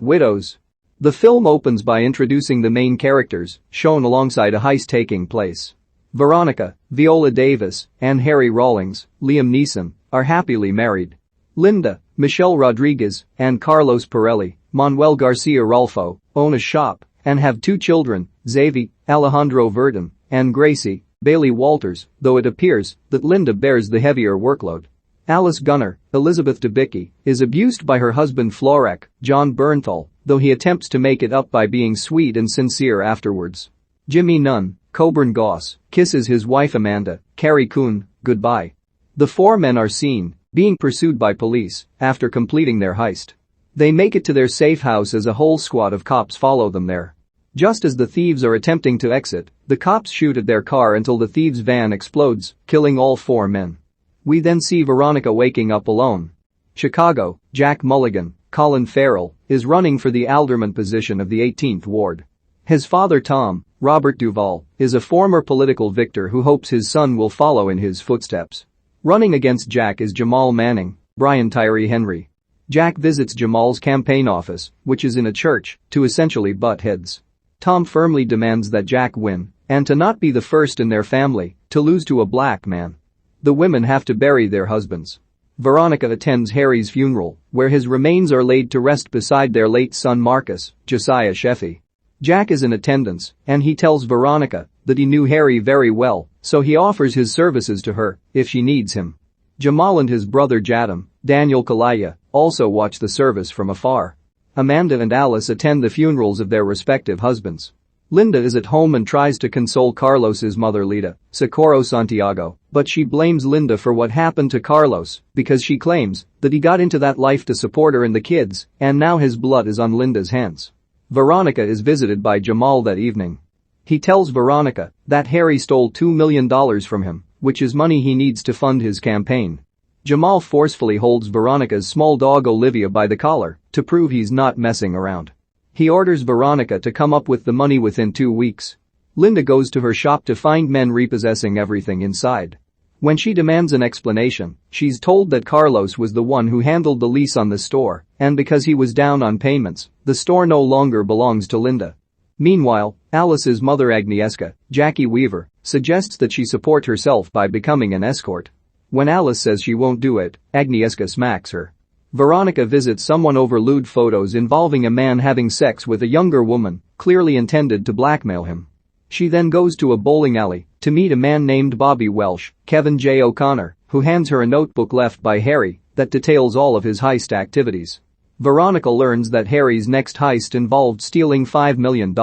Widows. The film opens by introducing the main characters, shown alongside a heist taking place. Veronica, Viola Davis, and Harry Rawlings, Liam Neeson, are happily married. Linda, Michelle Rodriguez, and Carlos Pirelli, Manuel Garcia Rolfo, own a shop and have 2 children, Xavi, Alejandro Verdon, and Gracie, Bailey Walters, though it appears that Linda bears the heavier workload. Alice Gunner, Elizabeth Debicki, is abused by her husband Florek, John Bernthal, though he attempts to make it up by being sweet and sincere afterwards. Jimmy Nunn, Coburn Goss, kisses his wife Amanda, Carrie Coon, goodbye. The 4 men are seen being pursued by police after completing their heist. They make it to their safe house as a whole squad of cops follow them there. Just as the thieves are attempting to exit, the cops shoot at their car until the thieves' van explodes, killing all 4 men. We then see Veronica waking up alone. Chicago, Jack Mulligan, Colin Farrell, is running for the alderman position of the 18th Ward. His father Tom, Robert Duvall, is a former political victor who hopes his son will follow in his footsteps. Running against Jack is Jamal Manning, Brian Tyree Henry. Jack visits Jamal's campaign office, which is in a church, to essentially butt heads. Tom firmly demands that Jack win, and to not be the first in their family to lose to a black man. The women have to bury their husbands. Veronica attends Harry's funeral, where his remains are laid to rest beside their late son Marcus, Josiah Sheffy. Jack is in attendance, and he tells Veronica that he knew Harry very well, so he offers his services to her if she needs him. Jamal and his brother Jadam, Daniel Kaluuya, also watch the service from afar. Amanda and Alice attend the funerals of their respective husbands. Linda is at home and tries to console Carlos's mother Lita, Socorro Santiago, but she blames Linda for what happened to Carlos because she claims that he got into that life to support her and the kids, and now his blood is on Linda's hands. Veronica is visited by Jamal that evening. He tells Veronica that Harry stole $2 million from him, which is money he needs to fund his campaign. Jamal forcefully holds Veronica's small dog Olivia by the collar to prove he's not messing around. He orders Veronica to come up with the money within 2 weeks. Linda goes to her shop to find men repossessing everything inside. When she demands an explanation, she's told that Carlos was the one who handled the lease on the store, and because he was down on payments, the store no longer belongs to Linda. Meanwhile, Alice's mother Agnieszka, Jackie Weaver, suggests that she support herself by becoming an escort. When Alice says she won't do it, Agnieszka smacks her. Veronica visits someone over lewd photos involving a man having sex with a younger woman, clearly intended to blackmail him. She then goes to a bowling alley to meet a man named Bobby Welsh, Kevin J. O'Connor, who hands her a notebook left by Harry that details all of his heist activities. Veronica learns that Harry's next heist involved stealing $5 million.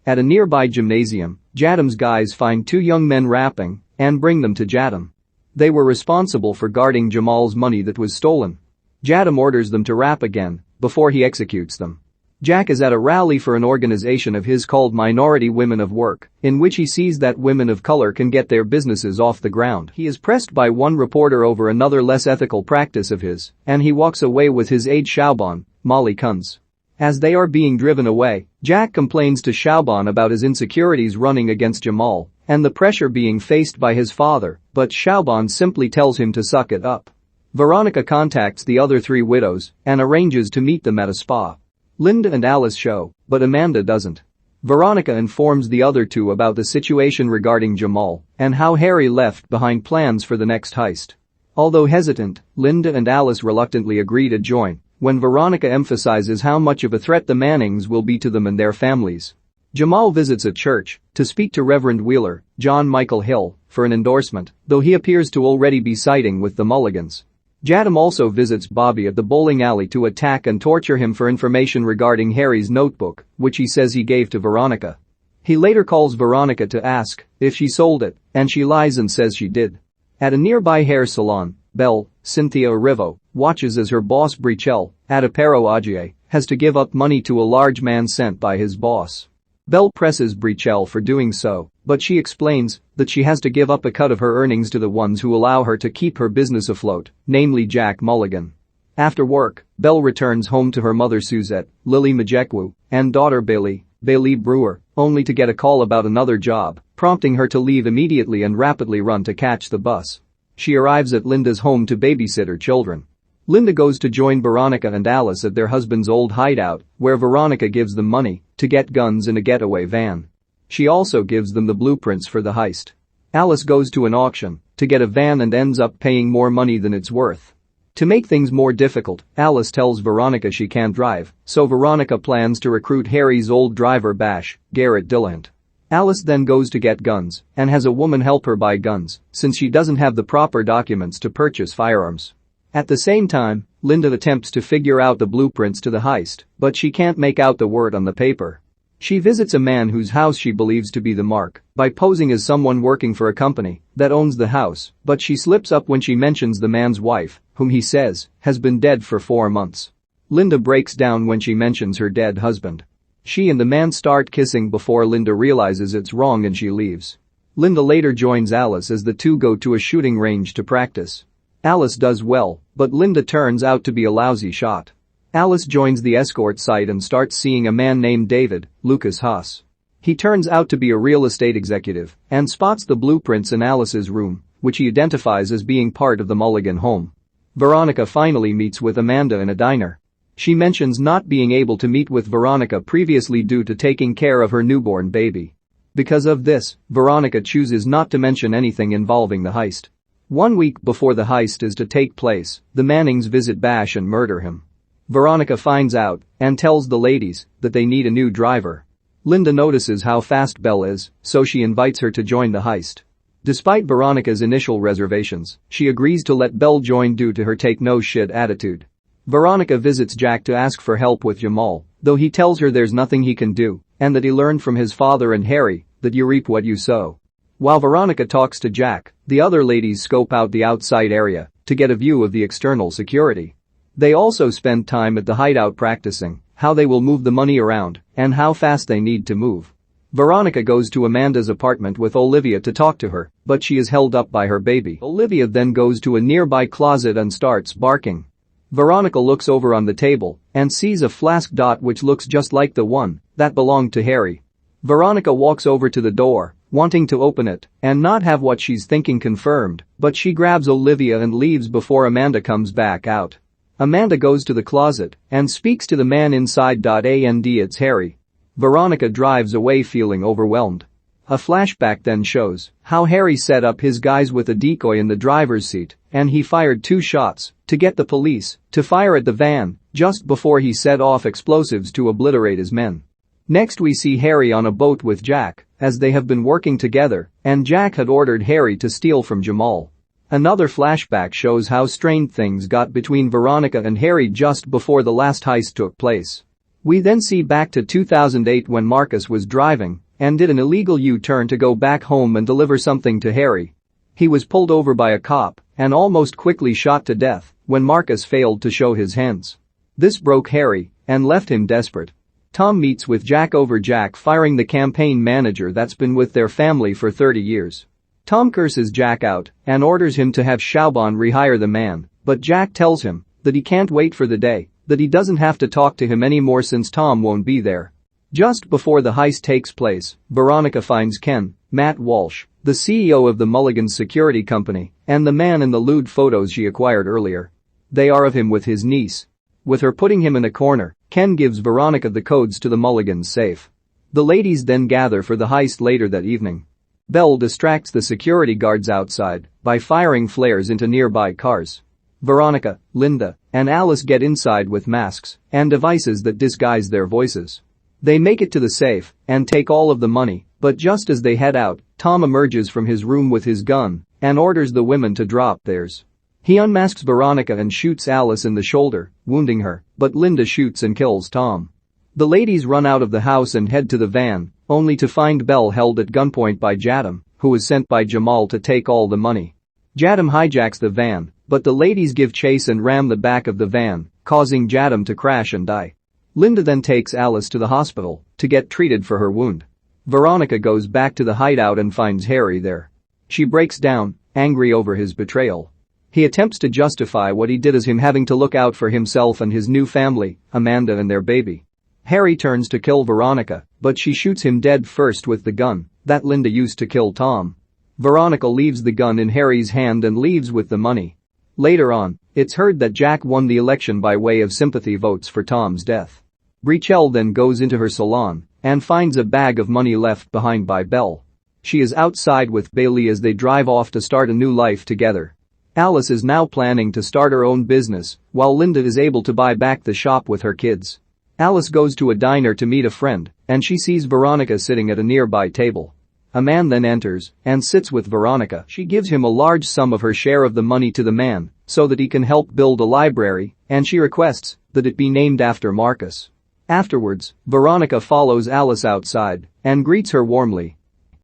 At a nearby gymnasium, Jadam's guys find 2 young men rapping and bring them to Jadam. They were responsible for guarding Jamal's money that was stolen. Jadam orders them to rap again before he executes them. Jack is at a rally for an organization of his called Minority Women of Work, in which he sees that women of color can get their businesses off the ground. He is pressed by one reporter over another less ethical practice of his, and he walks away with his aide Shaoban, Molly Kunz. As they are being driven away, Jack complains to Shaoban about his insecurities running against Jamal and the pressure being faced by his father, but Shaoban simply tells him to suck it up. Veronica contacts the other 3 widows and arranges to meet them at a spa. Linda and Alice show, but Amanda doesn't. Veronica informs the other 2 about the situation regarding Jamal and how Harry left behind plans for the next heist. Although hesitant, Linda and Alice reluctantly agree to join when Veronica emphasizes how much of a threat the Mannings will be to them and their families. Jamal visits a church to speak to Reverend Wheeler, John Michael Hill, for an endorsement, though he appears to already be siding with the Mulligans. Jadam also visits Bobby at the bowling alley to attack and torture him for information regarding Harry's notebook, which he says he gave to Veronica. He later calls Veronica to ask if she sold it, and she lies and says she did. At a nearby hair salon, Belle, Cynthia Erivo, watches as her boss Brichel, Adepero Agie, has to give up money to a large man sent by his boss. Belle presses Brichel for doing so, but she explains that she has to give up a cut of her earnings to the ones who allow her to keep her business afloat, namely Jack Mulligan. After work, Belle returns home to her mother Suzette, Lily Majekwu, and daughter Bailey Brewer, only to get a call about another job, prompting her to leave immediately and rapidly run to catch the bus. She arrives at Linda's home to babysit her children. Linda goes to join Veronica and Alice at their husband's old hideout, where Veronica gives them money to get guns in a getaway van. She also gives them the blueprints for the heist. Alice goes to an auction to get a van and ends up paying more money than it's worth. To make things more difficult, Alice tells Veronica she can't drive, so Veronica plans to recruit Harry's old driver Bash, Garrett Dillahunt. Alice then goes to get guns and has a woman help her buy guns since she doesn't have the proper documents to purchase firearms. At the same time, Linda attempts to figure out the blueprints to the heist, but she can't make out the word on the paper. She visits a man whose house she believes to be the mark by posing as someone working for a company that owns the house, but she slips up when she mentions the man's wife, whom he says has been dead for 4 months. Linda breaks down when she mentions her dead husband. She and the man start kissing before Linda realizes it's wrong and she leaves. Linda later joins Alice as the two go to a shooting range to practice. Alice does well, but Linda turns out to be a lousy shot. Alice joins the escort site and starts seeing a man named David, Lukas Haas. He turns out to be a real estate executive and spots the blueprints in Alice's room, which he identifies as being part of the Mulligan home. Veronica finally meets with Amanda in a diner. She mentions not being able to meet with Veronica previously due to taking care of her newborn baby. Because of this, Veronica chooses not to mention anything involving the heist. 1 week before the heist is to take place, the Mannings visit Bash and murder him. Veronica finds out and tells the ladies that they need a new driver. Linda notices how fast Belle is, so she invites her to join the heist. Despite Veronica's initial reservations, she agrees to let Belle join due to her take-no-shit attitude. Veronica visits Jack to ask for help with Jamal, though he tells her there's nothing he can do and that he learned from his father and Harry that you reap what you sow. While Veronica talks to Jack, the other ladies scope out the outside area to get a view of the external security. They also spend time at the hideout practicing how they will move the money around and how fast they need to move. Veronica goes to Amanda's apartment with Olivia to talk to her, but she is held up by her baby. Olivia then goes to a nearby closet and starts barking. Veronica looks over on the table and sees a flask which looks just like the one that belonged to Harry. Veronica walks over to the door, wanting to open it and not have what she's thinking confirmed, but she grabs Olivia and leaves before Amanda comes back out. Amanda goes to the closet and speaks to the man inside. And it's Harry. Veronica drives away feeling overwhelmed. A flashback then shows how Harry set up his guys with a decoy in the driver's seat and he fired 2 shots to get the police to fire at the van just before he set off explosives to obliterate his men. Next we see Harry on a boat with Jack as they have been working together and Jack had ordered Harry to steal from Jamal. Another flashback shows how strained things got between Veronica and Harry just before the last heist took place. We then see back to 2008 when Marcus was driving and did an illegal U-turn to go back home and deliver something to Harry. He was pulled over by a cop and almost quickly shot to death when Marcus failed to show his hands. This broke Harry and left him desperate. Tom meets with Jack over Jack firing the campaign manager that's been with their family for 30 years. Tom curses Jack out and orders him to have Shaubon rehire the man, but Jack tells him that he can't wait for the day that he doesn't have to talk to him anymore since Tom won't be there. Just before the heist takes place, Veronica finds Ken, Matt Walsh, the CEO of the Mulligan Security Company, and the man in the lewd photos she acquired earlier. They are of him with his niece. With her putting him in a corner, Ken gives Veronica the codes to the Mulligan's safe. The ladies then gather for the heist later that evening. Belle distracts the security guards outside by firing flares into nearby cars. Veronica, Linda, and Alice get inside with masks and devices that disguise their voices. They make it to the safe and take all of the money, but just as they head out, Tom emerges from his room with his gun and orders the women to drop theirs. He unmasks Veronica and shoots Alice in the shoulder, wounding her, but Linda shoots and kills Tom. The ladies run out of the house and head to the van, only to find Belle held at gunpoint by Jadam, who was sent by Jamal to take all the money. Jadam hijacks the van, but the ladies give chase and ram the back of the van, causing Jadam to crash and die. Linda then takes Alice to the hospital to get treated for her wound. Veronica goes back to the hideout and finds Harry there. She breaks down, angry over his betrayal. He attempts to justify what he did as him having to look out for himself and his new family, Amanda and their baby. Harry turns to kill Veronica, but she shoots him dead first with the gun that Linda used to kill Tom. Veronica leaves the gun in Harry's hand and leaves with the money. Later on, it's heard that Jack won the election by way of sympathy votes for Tom's death. Rachel then goes into her salon and finds a bag of money left behind by Belle. She is outside with Bailey as they drive off to start a new life together. Alice is now planning to start her own business, while Linda is able to buy back the shop with her kids. Alice goes to a diner to meet a friend, and she sees Veronica sitting at a nearby table. A man then enters and sits with Veronica. She gives him a large sum of her share of the money to the man so that he can help build a library, and she requests that it be named after Marcus. Afterwards, Veronica follows Alice outside and greets her warmly